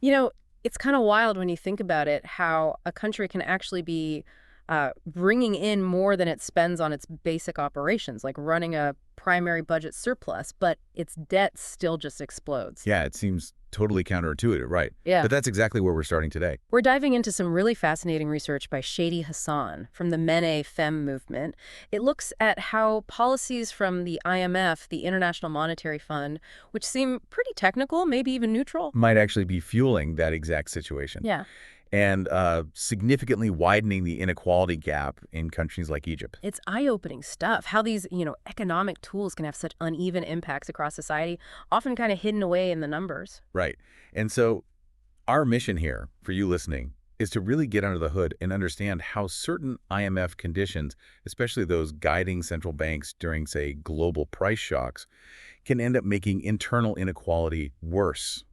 You know, it's kind of wild when you think about it, how a country can actually be bringing in more than it spends on its basic operations, like running a primary budget surplus, but its debt still just explodes. Yeah, it seems totally counterintuitive, right? Yeah. But that's exactly where we're starting today. We're diving into some really fascinating research by Shady Hassan from the MENAfem Movement. It looks at how policies from the IMF, the International Monetary Fund, which seem pretty technical, maybe even neutral. Might actually be fueling that exact situation Yeah. and significantly widening the inequality gap in countries like Egypt. It's eye-opening stuff, how these, economic tools can have such uneven impacts across society, often kind of hidden away in the numbers. Right. And so our mission here, for you listening, is to really get under the hood and understand how certain IMF conditions, especially those guiding central banks during, say, global price shocks, can end up making internal inequality worse.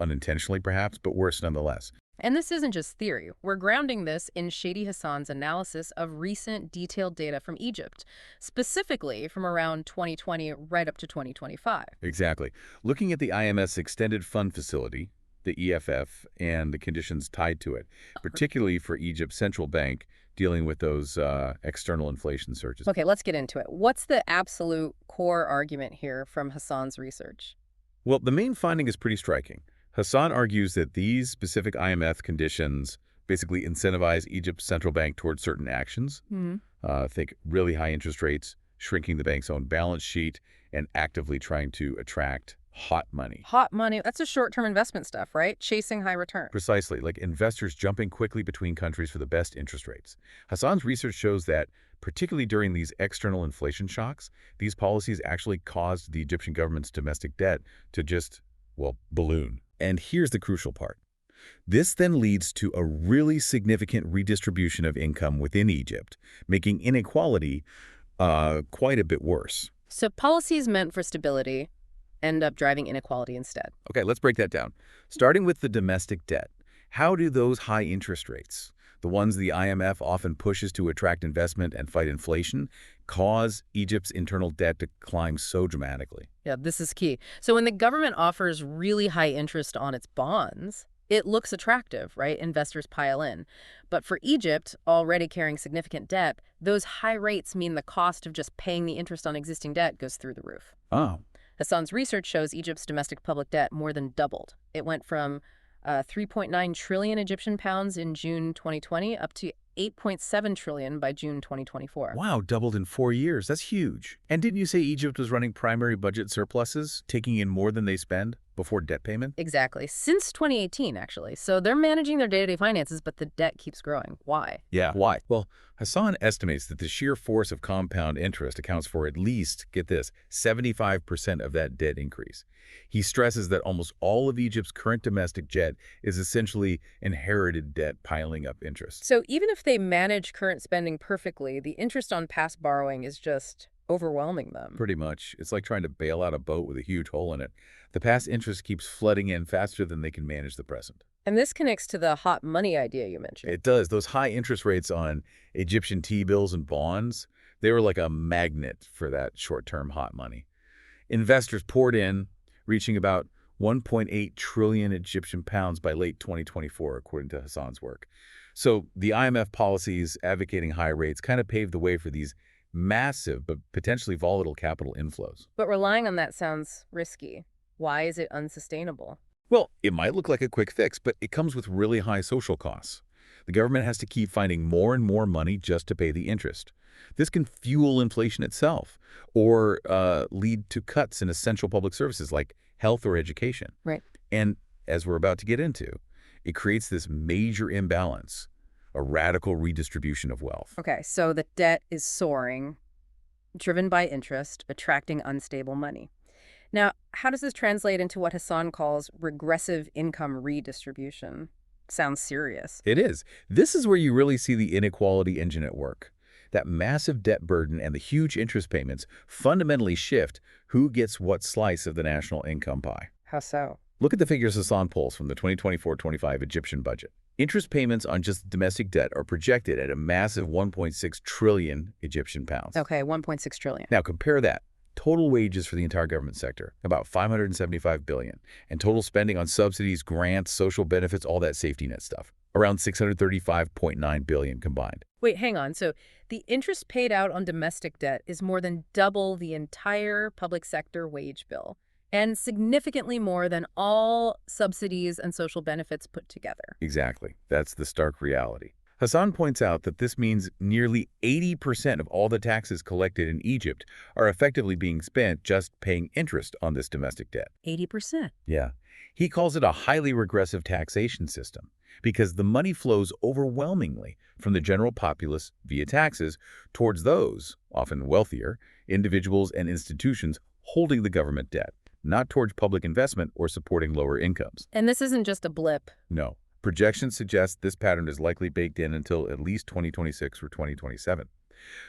Unintentionally, perhaps, but worse nonetheless. And this isn't just theory. We're grounding this in Shady Hassan's analysis of recent detailed data from Egypt, specifically from around 2020 right up to 2025. Exactly. Looking at the IMF's Extended Fund Facility, the EFF, and the conditions tied to it, particularly for Egypt's central bank dealing with those external inflation surges. Okay, let's get into it. What's the absolute core argument here from Hassan's research? Well, the main finding is pretty striking. Hassan argues that these specific IMF conditions basically incentivize Egypt's central bank towards certain actions. Think really high interest rates, shrinking the bank's own balance sheet, and actively trying to attract hot money. Hot money, that's a short-term investment stuff, right? Chasing high return. Precisely, like investors jumping quickly between countries for the best interest rates. Hassan's research shows that, particularly during these external inflation shocks, these policies actually caused the Egyptian government's domestic debt to just, well, balloon. And here's the crucial part. This then leads to a really significant redistribution of income within Egypt, making inequality quite a bit worse. So policies meant for stability end up driving inequality instead. Okay, let's break that down. Starting with the domestic debt. How do those high interest rates, the ones the IMF often pushes to attract investment and fight inflation, cause Egypt's internal debt to climb so dramatically? Yeah, this is key. So when the government offers really high interest on its bonds, it looks attractive, right? Investors pile in. But for Egypt, already carrying significant debt, those high rates mean the cost of just paying the interest on existing debt goes through the roof. Oh, Hassan's research shows Egypt's domestic public debt more than doubled. It went from 3.9 trillion Egyptian pounds in June 2020 up to 8.7 trillion by June 2024. wow, doubled in 4 years. That's huge. And didn't you say Egypt was running primary budget surpluses, taking in more than they spend before debt payment? Exactly. Since 2018, actually. So they're managing their day-to-day finances, but the debt keeps growing. Why? Yeah. Why? Well, Hassan estimates that the sheer force of compound interest accounts for at least, get this, 75% of that debt increase. He stresses that almost all of Egypt's current domestic debt is essentially inherited debt piling up interest. So even if they manage current spending perfectly, the interest on past borrowing is just overwhelming them. Pretty much. It's like trying to bail out a boat with a huge hole in it. The past interest keeps flooding in faster than they can manage the present. And this connects to the hot money idea you mentioned. It does. Those high interest rates on Egyptian T-bills and bonds, they were like a magnet for that short-term hot money. Investors poured in, reaching about 1.8 trillion Egyptian pounds by late 2024, according to Hassan's work. So the IMF policies advocating high rates kind of paved the way for these massive but potentially volatile capital inflows. But relying on that sounds risky. Why is it unsustainable? Well, it might look like a quick fix, but it comes with really high social costs. The government has to keep finding more and more money just to pay the interest. This can fuel inflation itself or lead to cuts in essential public services like health or education. Right. And as we're about to get into, it creates this major imbalance, a radical redistribution of wealth. Okay, so the debt is soaring, driven by interest, attracting unstable money. Now, how does this translate into what Hassan calls regressive income redistribution? Sounds serious. It is. This is where you really see the inequality engine at work. That massive debt burden and the huge interest payments fundamentally shift who gets what slice of the national income pie. How so? Look at the figures Hassan pulls from the 2024-25 Egyptian budget. Interest payments on just domestic debt are projected at a massive 1.6 trillion Egyptian pounds. Okay, 1.6 trillion. Now compare that Total wages for the entire government sector, about $575 billion, and total spending on subsidies, grants, social benefits, all that safety net stuff, around $635.9 billion combined. Wait, hang on. So the interest paid out on domestic debt is more than double the entire public sector wage bill, and significantly more than all subsidies and social benefits put together. Exactly. That's the stark reality. Hassan points out that this means nearly 80% of all the taxes collected in Egypt are effectively being spent just paying interest on this domestic debt. 80%. Yeah. He calls it a highly regressive taxation system because the money flows overwhelmingly from the general populace via taxes towards those, often wealthier, individuals and institutions holding the government debt, not towards public investment or supporting lower incomes. And this isn't just a blip. No. Projections suggest this pattern is likely baked in until at least 2026 or 2027.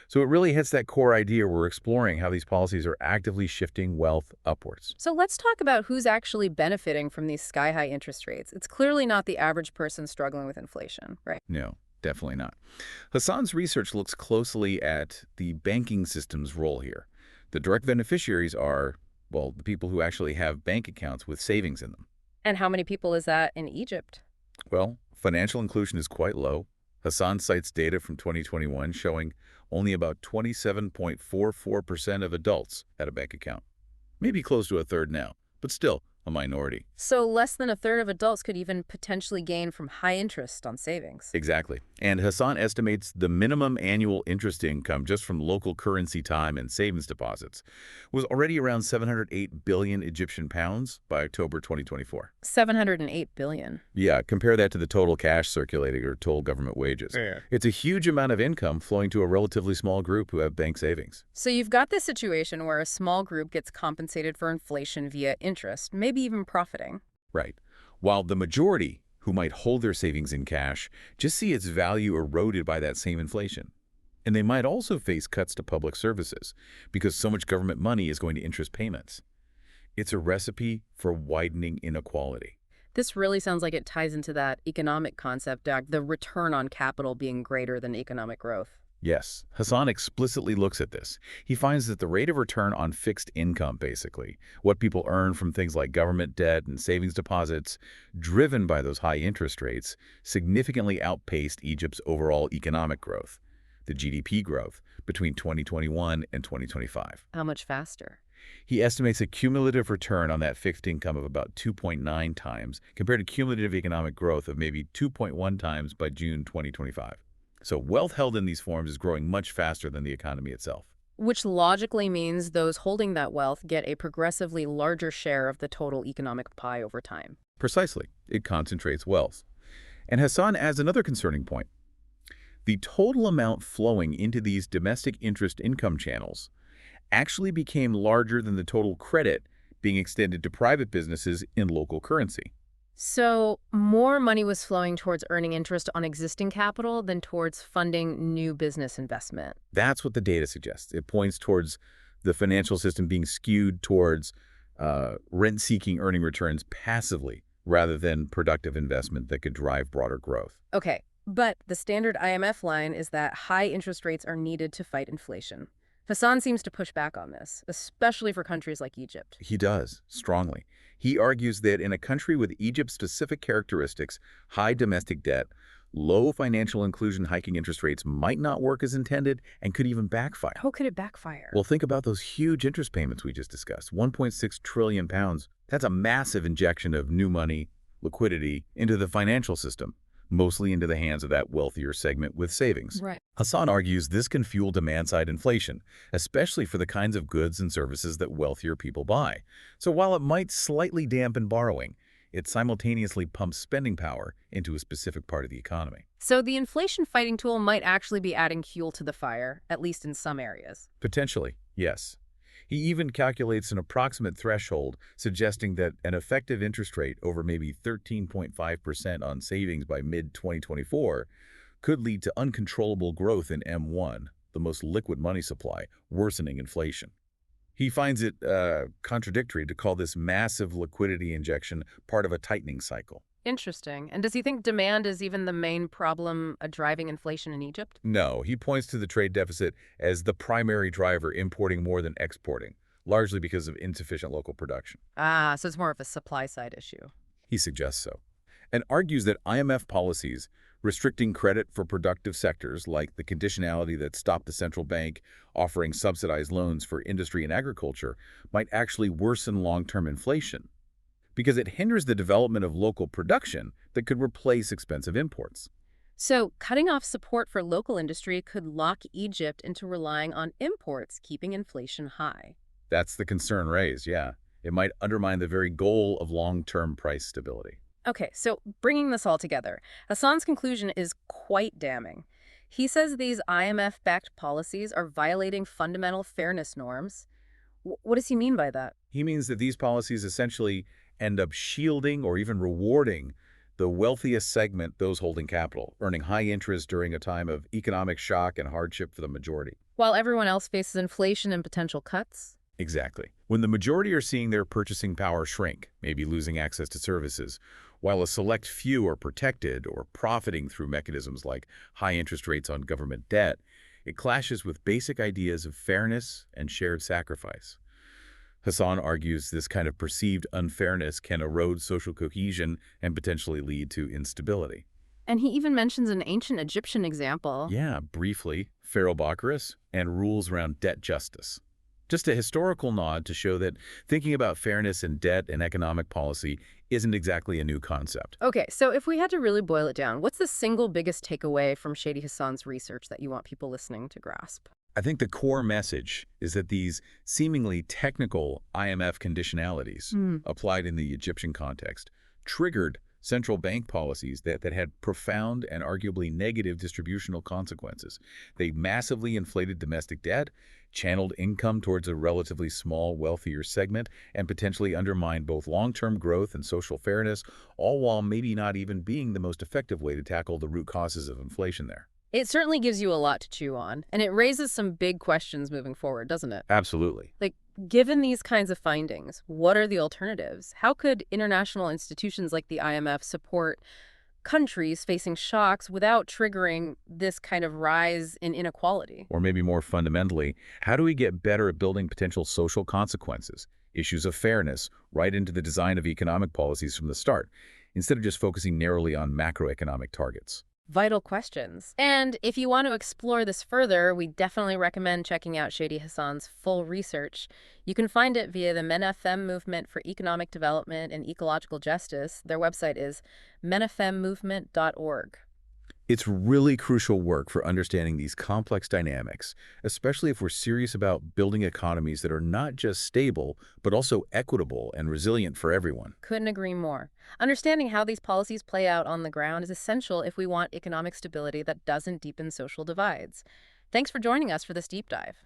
So it really hits that core idea we're exploring how these policies are actively shifting wealth upwards. So let's talk about who's actually benefiting from these sky-high interest rates. It's clearly not the average person struggling with inflation, right? No, definitely not. Hassan's research looks closely at the banking system's role here. The direct beneficiaries are, well, the people who actually have bank accounts with savings in them. And how many people is that in Egypt? Well, financial inclusion is quite low. Hassan cites data from 2021 showing only about 27.44% of adults had a bank account. Maybe close to a third now, but still a minority. So less than a third of adults could even potentially gain from high interest on savings. Exactly. And Hassan estimates the minimum annual interest income just from local currency time and savings deposits was already around 708 billion Egyptian pounds by October 2024. 708 billion. Yeah, compare that to the total cash circulating or total government wages. Yeah. It's a huge amount of income flowing to a relatively small group who have bank savings. So you've got this situation where a small group gets compensated for inflation via interest, maybe even profiting. Right. While the majority, who might hold their savings in cash, just see its value eroded by that same inflation. And they might also face cuts to public services because so much government money is going to interest payments. It's a recipe for widening inequality. This really sounds like it ties into that economic concept, Doug, the return on capital being greater than economic growth. Yes, Hassan explicitly looks at this. He finds that the rate of return on fixed income, basically, what people earn from things like government debt and savings deposits, driven by those high interest rates, significantly outpaced Egypt's overall economic growth, the GDP growth, between 2021 and 2025. How much faster? He estimates a cumulative return on that fixed income of about 2.9 times, compared to cumulative economic growth of maybe 2.1 times by June 2025. So wealth held in these forms is growing much faster than the economy itself. Which logically means those holding that wealth get a progressively larger share of the total economic pie over time. Precisely. It concentrates wealth. And Hassan adds another concerning point. The total amount flowing into these domestic interest income channels actually became larger than the total credit being extended to private businesses in local currency. So more money was flowing towards earning interest on existing capital than towards funding new business investment. That's what the data suggests. It points towards the financial system being skewed towards rent-seeking earning returns passively rather than productive investment that could drive broader growth. Okay, but the standard IMF line is that high interest rates are needed to fight inflation. Hassan seems to push back on this, especially for countries like Egypt. He does, strongly. He argues that in a country with Egypt-specific characteristics, high domestic debt, low financial inclusion, hiking interest rates might not work as intended and could even backfire. How could it backfire? Well, think about those huge interest payments we just discussed, 1.6 trillion pounds. That's a massive injection of new money, liquidity, into the financial system, mostly into the hands of that wealthier segment with savings. Right. Hassan argues this can fuel demand-side inflation, especially for the kinds of goods and services that wealthier people buy. So while it might slightly dampen borrowing, it simultaneously pumps spending power into a specific part of the economy. So the inflation fighting tool might actually be adding fuel to the fire, at least in some areas. Potentially, yes. He even calculates an approximate threshold, suggesting that an effective interest rate over maybe 13.5% on savings by mid-2024 could lead to uncontrollable growth in M1, the most liquid money supply, worsening inflation. He finds it contradictory to call this massive liquidity injection part of a tightening cycle. Interesting. And does he think demand is even the main problem driving inflation in Egypt? No, he points to the trade deficit as the primary driver importing more than exporting, largely because of insufficient local production. Ah, so it's more of a supply side issue. He suggests so, and argues that IMF policies restricting credit for productive sectors, like the conditionality that stopped the central bank offering subsidized loans for industry and agriculture, might actually worsen long-term inflation, because it hinders the development of local production that could replace expensive imports. So cutting off support for local industry could lock Egypt into relying on imports, keeping inflation high. That's the concern raised, yeah. It might undermine the very goal of long-term price stability. Okay, so bringing this all together, Hassan's conclusion is quite damning. He says these IMF-backed policies are violating fundamental fairness norms. What does he mean by that? He means that these policies essentially end up shielding or even rewarding the wealthiest segment, those holding capital, earning high interest during a time of economic shock and hardship for the majority. While everyone else faces inflation and potential cuts? Exactly. When the majority are seeing their purchasing power shrink, maybe losing access to services, while a select few are protected or profiting through mechanisms like high interest rates on government debt, it clashes with basic ideas of fairness and shared sacrifice. Hassan argues this kind of perceived unfairness can erode social cohesion and potentially lead to instability. And he even mentions an ancient Egyptian example. Yeah, briefly, Pharaoh Baccharis and rules around debt justice. Just a historical nod to show that thinking about fairness in debt and economic policy isn't exactly a new concept. Okay, so if we had to really boil it down, what's the single biggest takeaway from Shady Hassan's research that you want people listening to grasp? I think the core message is that these seemingly technical IMF conditionalities applied in the Egyptian context triggered central bank policies that had profound and arguably negative distributional consequences. They massively inflated domestic debt, channeled income towards a relatively small, wealthier segment, and potentially undermined both long-term growth and social fairness, all while maybe not even being the most effective way to tackle the root causes of inflation there. It certainly gives you a lot to chew on, and it raises some big questions moving forward, doesn't it? Absolutely. Like, given these kinds of findings, what are the alternatives? How could international institutions like the IMF support countries facing shocks without triggering this kind of rise in inequality? Or maybe more fundamentally, how do we get better at building potential social consequences, issues of fairness, right into the design of economic policies from the start, instead of just focusing narrowly on macroeconomic targets? Vital questions. And if you want to explore this further, we definitely recommend checking out Shady Hassan's full research. You can find it via the MENAfem Movement for Economic Development and Ecological Justice. Their website is menafemmovement.org. It's really crucial work for understanding these complex dynamics, especially if we're serious about building economies that are not just stable, but also equitable and resilient for everyone. Couldn't agree more. Understanding how these policies play out on the ground is essential if we want economic stability that doesn't deepen social divides. Thanks for joining us for this deep dive.